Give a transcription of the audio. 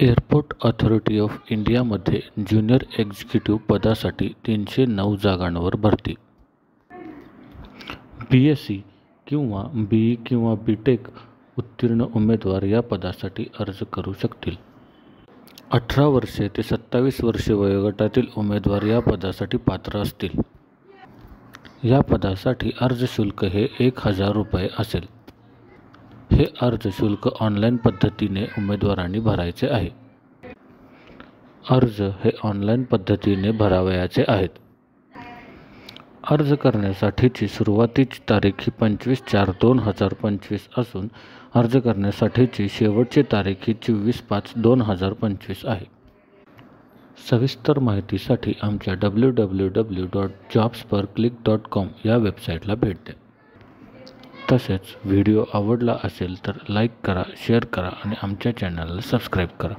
Airport authority of इंडियामध्ये junior executive पदासाठी 309 जागांवर भरती. BSc किंवा BE किंवा BTech उत्तीर्ण उमेदवार या पदासाठी अर्ज करू शकतील. 18 वर्षे ते 27 वर्षे वयोगटातील उमेदवार या पदासाठी पात्र असतील. या पदासाठी अर्ज शुल्क हे 1000 रुपये असेल. हे अर्ज शुल्क ऑनलाईन पद्धतीने उमेदवारांनी भरायचे आहे. अर्ज हे ऑनलाईन पद्धतीने भरावयाचे आहेत. अर्ज करण्यासाठीची सुरुवातीची तारीख ही 25/4/2025 असून अर्ज करण्यासाठीची शेवटची तारीख ही 24/5/2025 आहे. सविस्तर माहितीसाठी आमच्या www.jobsperclick.com या वेबसाईटला भेट द्या. तसेच व्हिडिओ आवडला असेल तर लाईक करा, शेअर करा आणि आमच्या चॅनलला सबस्क्राईब करा.